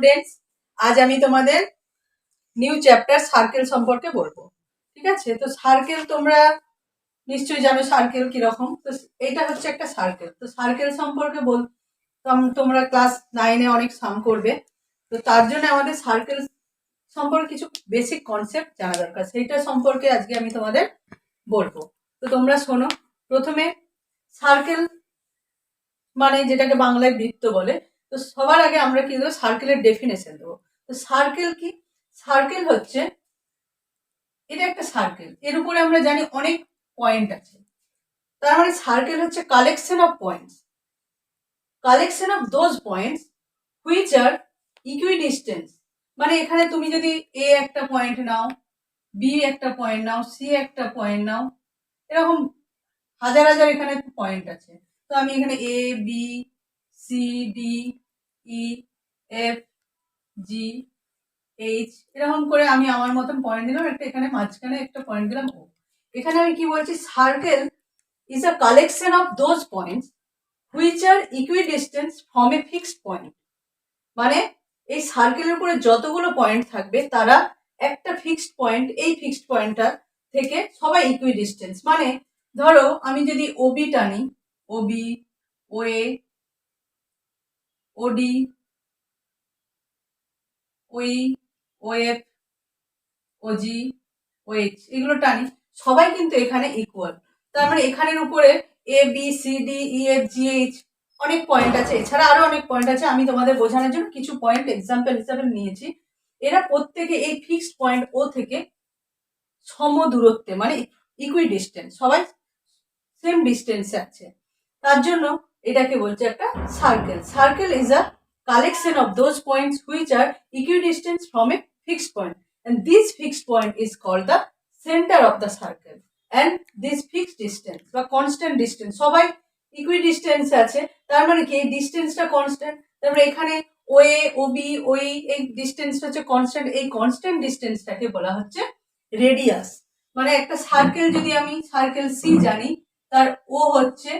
Students, আজ আমি তোমাদের নিউ চ্যাপ্টার সার্কেল সম্পর্কে বলবো। ঠিক আছে, তো সার্কেল তোমরা নিশ্চয়ই জানো সার্কেল কিরকম। তো এইটা হচ্ছে একটা সার্কেল। তো সার্কেল সম্পর্কে তোমরা ক্লাস 9-এ অনেক সাম করবে। তো তার জন্য আমাদের সার্কেল সম্পর্কে কিছু বেসিক কনসেপ্ট জানা দরকার, সেইটা সম্পর্কে আজকে আমি তোমাদের বলবো। তো তোমরা শোনো। প্রথমে সার্কেল মানে যেটাকে বাংলায় বৃত্ত বলে। তো সবার আগে আমরা কি দেবো, সার্কেলের ডেফিনেশন দেবো। তো সার্কেল কি? সার্কেল হচ্ছে, এটা একটা সার্কেল, এর উপরে আমরা জানি অনেক পয়েন্ট আছে। তার মানে সার্কেল হচ্ছে collection of points, collection of those points which are equidistance. মানে এখানে তুমি যদি এ একটা পয়েন্ট নাও, বি একটা পয়েন্ট নাও, সি একটা পয়েন্ট নাও, এরকম হাজার হাজার এখানে পয়েন্ট আছে। তো আমি এখানে A B C D E F G H এরকম করে আমি আমার মতন পয়েন্ট দিলাম, একটা এখানে মাঝখানে একটা পয়েন্ট দিলাম ও। এখানে আমি কি বলছি, circle is a collection of those points which are equidistance from a fixed point. মানে এই সার্কেলের উপরে যতগুলো পয়েন্ট থাকবে তারা একটা ফিক্সড পয়েন্ট, এই ফিক্সড পয়েন্টটা থেকে সবাই ইকুইডিস্টেন্স। মানে ধরো আমি যদি ওবি টানি, ওবি, ওএ, ওডি, ওই, ওএফ, ওজি, ওএইচ এগুলো টানি, সবাই কিন্তু এখানে ইকুয়াল। তার মানে এখানের উপরে A B C D E F G H অনেক পয়েন্ট আছে, এছাড়া আরো অনেক পয়েন্ট আছে। আমি তোমাদের বোঝানোর জন্য কিছু পয়েন্ট এক্সাম্পল হিসাবে নিয়েছি। এরা প্রত্যেকে এই ফিক্সড পয়েন্ট ও থেকে সম দূরত্বে, মানে ইকুইডিস্টেন্স, সবাই সেম ডিস্টেন্সে আছে। তার জন্য এটাকে বলছে একটা circle. Circle is a collection of those points which are equidistance from a fixed point, and this fixed point is called the center of the circle, and this fixed distance বা constant distance সবাই ইকুইডিস্টেন্স আছে। তার মানে কি এই ডিস্টেন্সটা constant. তারপরে এখানে ওএ ওবি ওই এই ডিস্টেন্সটা হচ্ছে কনস্ট্যান্ট। এই কনস্ট্যান্ট ডিস্টেন্সটাকে বলা হচ্ছে রেডিয়াস। মানে একটা সার্কেল যদি আমি সার্কেল সি জানি, তার ও হচ্ছে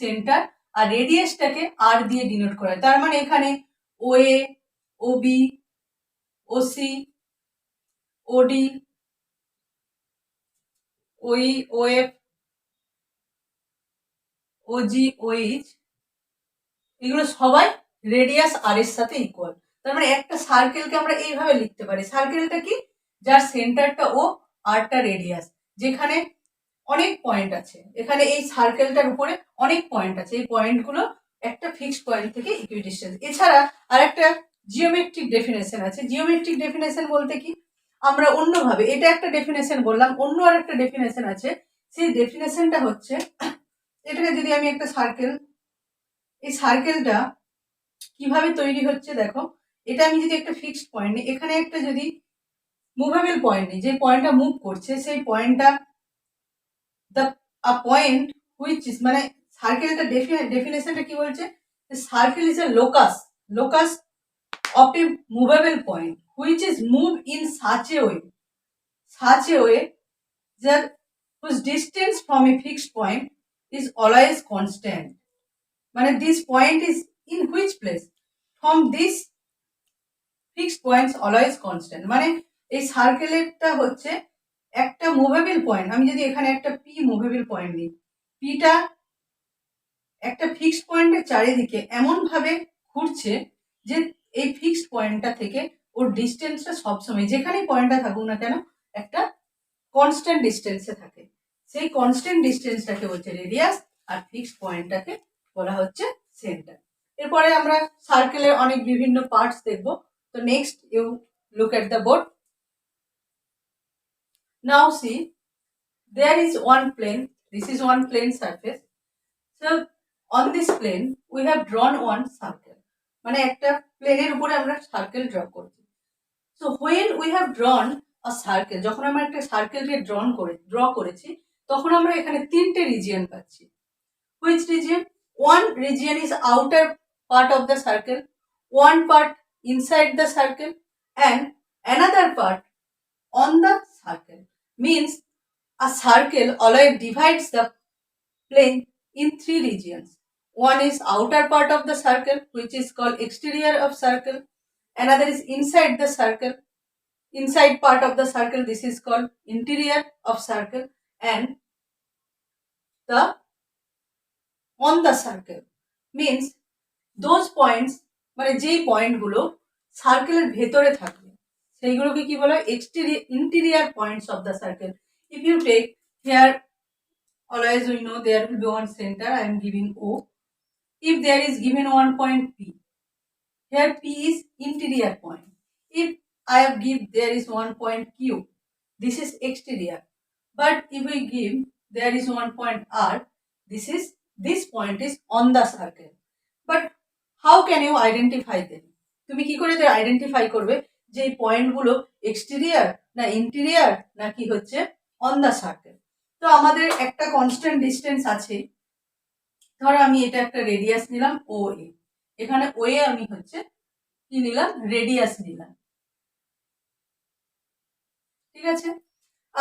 সেন্টার আর রেডিয়াসটাকে আর দিয়ে ডিনোট করা হয়। তার মানে এখানে ওএ, ওবি, ওসি, ওডি, ওই, ওএফ, ওজি, ওএইচ এগুলো সবাই রেডিয়াস আর এর সাথে ইকুয়াল। তার মানে একটা সার্কেলকে আমরা এইভাবে লিখতে পারি, সার্কেলটা কি, যার সেন্টারটা ও আরটা রেডিয়াস, যেখানে অনেক পয়েন্ট আছে। এখানে এই সার্কেলটার উপরে অনেক পয়েন্ট আছে, এই পয়েন্টগুলো একটা ফিক্সড পয়েন্ট থেকে ইকুইডিস্টেন্স। এছাড়া আর একটা জিওমেট্রিক ডেফিনেশন আছে। জিওমেট্রিক ডেফিনেশন বলতে কি, আমরা অন্যভাবে, এটা একটা ডেফিনেশন বললাম, অন্য আর একটা ডেফিনেশন আছে। সেই ডেফিনেশনটা হচ্ছে, এটাকে যদি আমি একটা সার্কেল, এই সার্কেলটা কিভাবে তৈরি হচ্ছে দেখো। এটা আমি যদি একটা ফিক্সড পয়েন্ট নিই, এখানে একটা যদি মুভেবল পয়েন্ট নিই, যে পয়েন্টটা মুভ করছে, সেই পয়েন্টটা the a point which is মানে সার্কেলটা ডেফিনেশনটা কি বলছে, circle is a locus of a movable point which is moved in such a way that whose distance from a fixed point is always constant. মানে this point is in which place from this fixed points always constant. মানে এই সার্কেলেরটা হচ্ছে একটা movable point. আমি যদি এখানে একটা P movable point নিই, পিটা একটা ফিক্সড পয়েন্টের চারিদিকে এমন ভাবে ঘুরছে যে এই ফিক্সড পয়েন্টটা থেকে ওর ডিস্টেন্সটা সবসময়, যেখানেই পয়েন্টটা থাকুক না কেন, একটা কনস্ট্যান্ট ডিস্টেন্সে থাকে। সেই কনস্ট্যান্ট ডিস্টেন্সটাকে বলছে রেডিয়াস, আর ফিক্সড পয়েন্টটাকে বলা হচ্ছে সেন্টার। এরপরে আমরা সার্কেলের অনেক বিভিন্ন পার্টস দেখব। তো next you look at the board. Now see, there is one plane. This is one plane surface. So on this plane we have drawn one circle. মানে একটা প্লেনের উপরে আমরা সার্কেল ড্র করছি। So when we have drawn a circle, যখন আমরা একটা সার্কেলকে draw করেছি, তখন আমরা এখানে তিনটে রিজিয়ন পাচ্ছি। Which region? One region is outer part of the circle, one part inside the circle, and another part on the circle. Means a circle always divides the plane in three regions. One is outer part of the circle, which is called exterior of circle. Another is inside the circle. Inside part of the circle, this is called interior of circle, and the on the circle means those points, মানে যেই পয়েন্টগুলো সার্কেলের ভেতরে থাকবে সেইগুলোকে কি বলা হয়? Interior points of the circle. If you take here, always we know there will be one center. I am giving O. If there is given one point P, here P is interior point. If I have give there is one point Q, this is exterior. But if we give there is one point R, this point is on the circle. But how can you identify them? তুমি কি করে তে identify করবে যে এই পয়েন্টগুলো exterior না interior না কি হচ্ছে অন দ্য সার্কেল? তো আমাদের একটা কনস্ট্যান্ট ডিস্টেন্স আছে. ধরো আমি এটা একটা রেডিয়াস নিলাম ও এ, এখানে ও এ আমি হচ্ছে কি নিলাম? রেডিয়াস নিলাম, ঠিক আছে?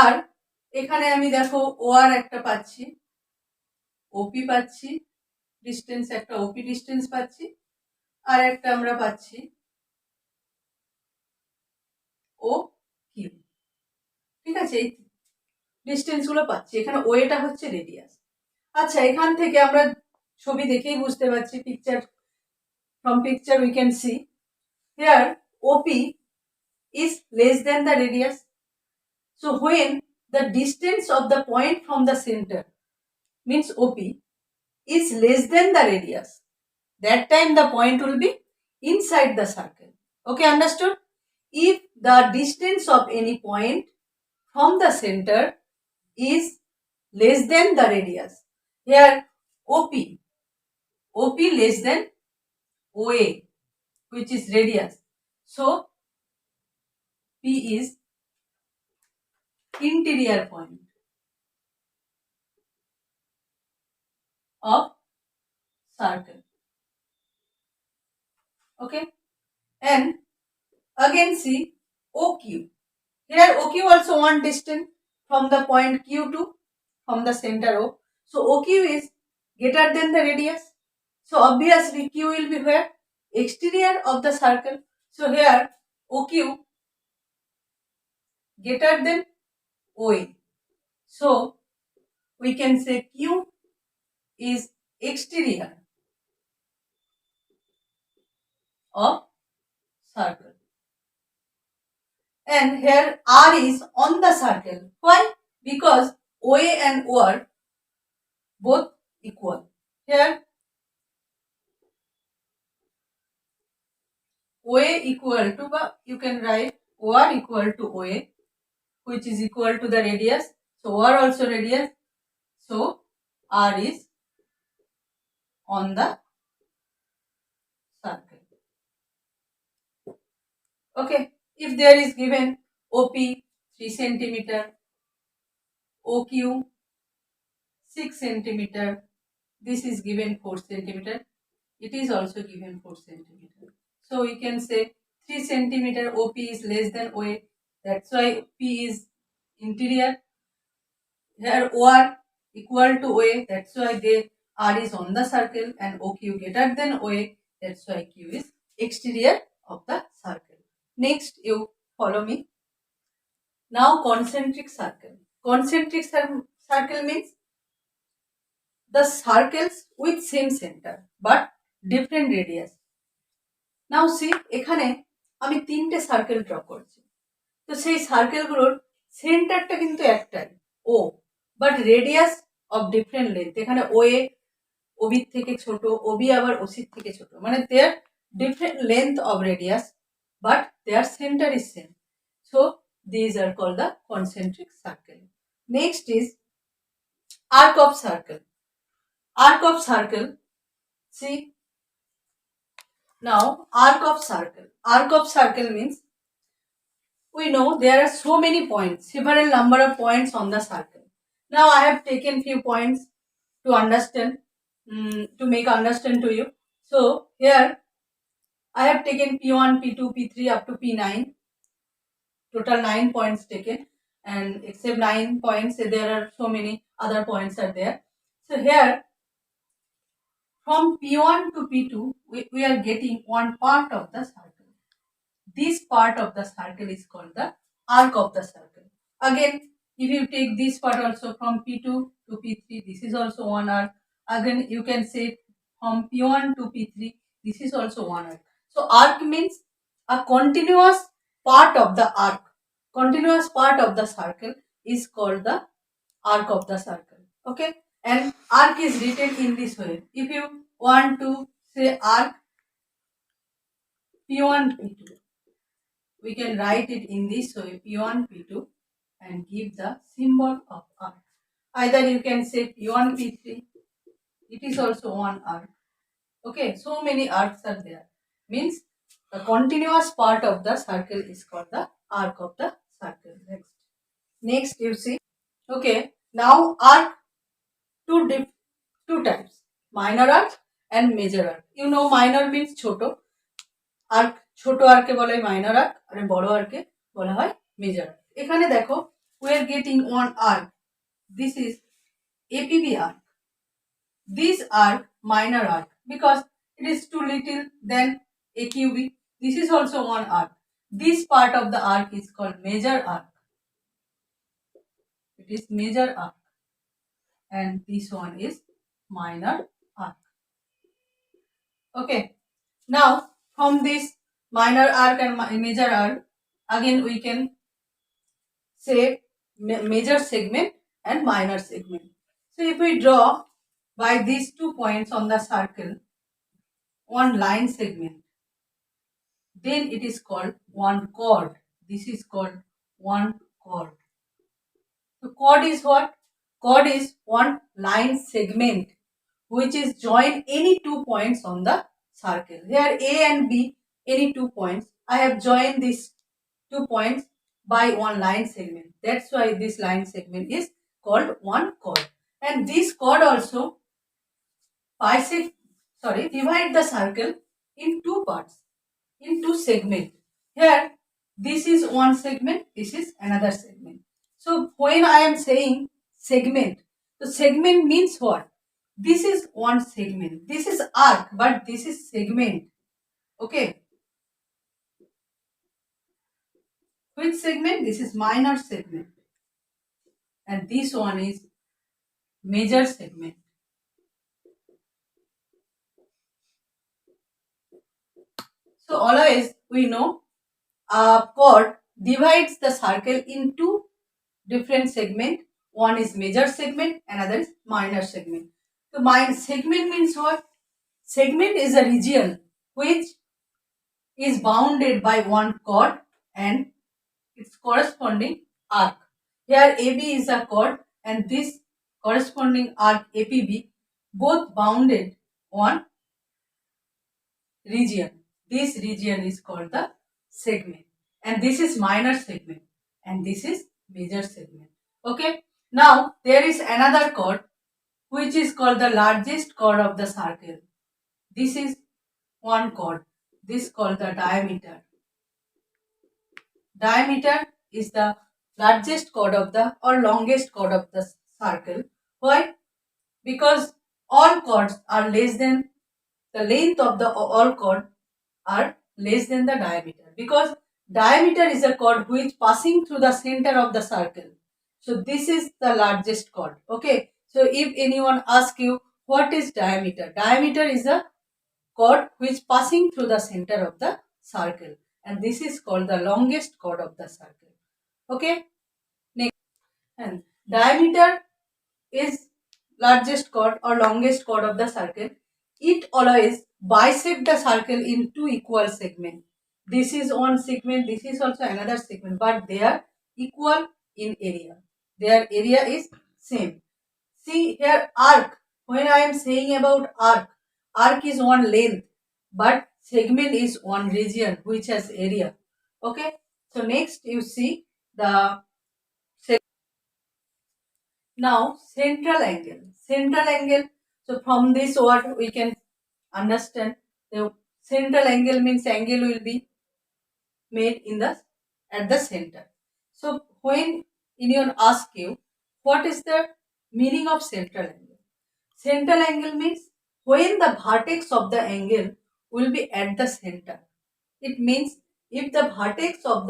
আর এখানে আমি দেখো ও আর একটা পাচ্ছি, ওপি পাচ্ছি ডিস্টেন্স, একটা ওপি ডিস্টেন্স পাচ্ছি, আর একটা আমরা পাচ্ছি ও কিউ, ঠিক আছে? এই ডিস্টেন্স গুলো পাচ্ছি, এখানে ওয়েটা হচ্ছে রেডিয়াস. আচ্ছা, এখান থেকে আমরা ছবি দেখেই বুঝতে পারছি, from picture we can see here OP is less than the radius. So when the distance of the point from the center means OP is less than the radius, that time the point will be inside the circle. Okay, understood? If the distance of any point from the center is less than the radius, here OP less than OA, which is radius. So P is interior point of circle. Okay, and again see OQ. Here OQ also one distance from the point Q to from the center O. So OQ is greater than the radius. So obviously Q will be where? Exterior of the circle. So here OQ greater than OA. So we can say Q is exterior of circle. And here R is on the circle. Why? Because OA and OR both equal. Here OA equal to, you can write OR equal to OA, which is equal to the radius. So OR also radius. So R is on the circle. Okay. If there is given OP 3 centimeter, OQ 6 centimeter, this is given 4 centimeter, it is also given 4 centimeter. So we can say 3 centimeter OP is less than OA, that's why P is interior. Here OR equal to OA, that's why R is on the circle, and OQ greater than OA, that's why Q is exterior of the circle. Next, you follow me. Now concentric circle. Concentric circle means the circles with same center but different radius. Now see, এখানে আমি তিনটে circle draw করছি, তো সেই সার্কেলগুলোর সেন্টারটা কিন্তু একটাই O, but radius of different length. এখানে ওএ ওবির থেকে ছোট, ওবি আবার ওসির থেকে ছোট, মানে their different length of radius but their center is same. So these are called the concentric circle. Next is arc of circle. Arc of circle. See, now arc of circle. Arc of circle means we know there are so many points, several number of points on the circle. Now I have taken few points to understand, to make understand to you. So here I have taken P1, P2, P3 up to P9. Total 9 points taken, and except 9 points there are so many other points are there. So here from P1 to P2 we are getting one part of the circle. this part of the circle is called the arc of the circle. Again, if you take this part also from P2 to P3, this is also one arc. Again, you can say from P1 to P3, this is also one arc. So arc means a continuous part of the arc. Continuous part of the circle is called the arc of the circle. Okay, and arc is written in this way. If you want to say arc P1 P2, we can write it in this way, P1 P2, and give the symbol of arc. Either you can say P1 P3, it is also one arc. Okay, so many arcs are there. Means the continuous part of the circle is called the arc of the circle. Next you see. Okay, now arc two types, minor arc and major arc. You know minor means ছোট, arc ছোট আর্কে বলা হয় minor arc আর বড় আর্কে বলা হয় major arc. এখানে দেখো we are getting one arc. This is APB arc. This arc minor arc because it is too little than AQB. This is also one arc. This part of the arc is called major arc. It is major arc. And this one is minor arc. Okay. Now from this minor arc and major arc, again we can say major segment and minor segment. So if we draw by these 2 points on the circle one line segment, then it is called one chord. This is called one chord. So chord is what? Chord is one line segment which is join any 2 points on the circle. Here A and B, any 2 points. I have joined these 2 points by one line segment. That's why this line segment is called one chord. And this chord also divide the circle in 2 parts, in 2 segments. Here this is one segment, this is another segment. So when I am saying segment, the segment means what? This is one segment. This is arc, but this is segment. Okay. Which segment? This is minor segment. And this one is major segment. So always we know a chord divides the circle into different segments. One is major segment, another is minor segment. So minor segment means what? Segment is a region which is bounded by one chord and its corresponding arc. Here AB is a chord and this corresponding arc APB both bounded one region. This region is called the segment, and this is minor segment and this is major segment. Okay, now there is another chord which is called the largest chord of the circle. This is one chord. This is called the diameter. Diameter is the largest chord of the or longest chord of the circle. Why? Because all chords are less than the length of the all chord are less than the diameter, because diameter is a chord which passing through the center of the circle. So this is the largest chord. Okay, so if anyone asks you what is diameter, diameter is a chord which passing through the center of the circle, and this is called the longest chord of the circle. Okay, next, and diameter is largest chord or longest chord of the circle. It always bisect the circle in 2 equal segments. This is one segment, this is also another segment, but they are equal in area. Their area is same. See here arc. When I am saying about arc, arc is one length, but segment is one region which has area. Okay. So next you see the now central angle. Central angle. So from this what we can understand, the central angle means angle will be made in the at the center. So when anyone asks you what is the meaning of central angle, central angle means when the vertex of the angle will be at the center. It means if the vertex of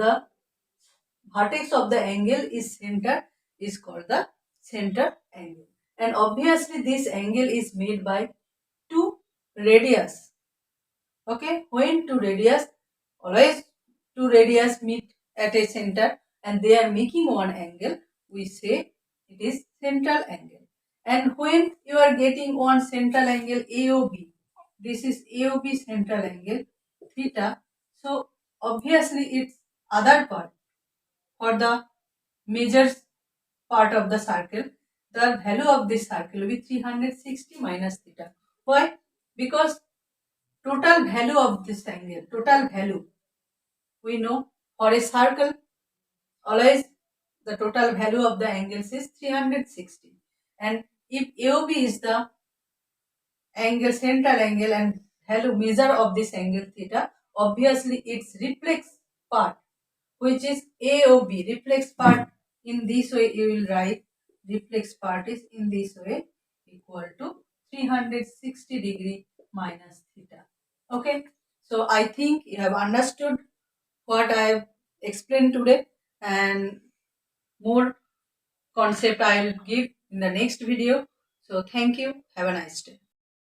the angle is center, is called the center angle. And obviously this angle is made by two radius. Okay, when two radius, always two radius meet at a center and they are making one angle, we say it is central angle. And when you are getting one central angle AOB, this is AOB central angle theta, so obviously its other part, for the major part of the circle, the value of this circle will be 360 minus theta. Why? Because total value of this angle, total value, we know for a circle, always the total value of the angles is 360. And if AOB is the angle, central angle, and value measure of this angle theta, obviously its reflex part, which is AOB, reflex part, in this way you will write reflex part is in this way, equal to 360 degree minus theta. Okay, so I think you have understood what I have explained today, and more concept I will give in the next video. So thank you, have a nice day.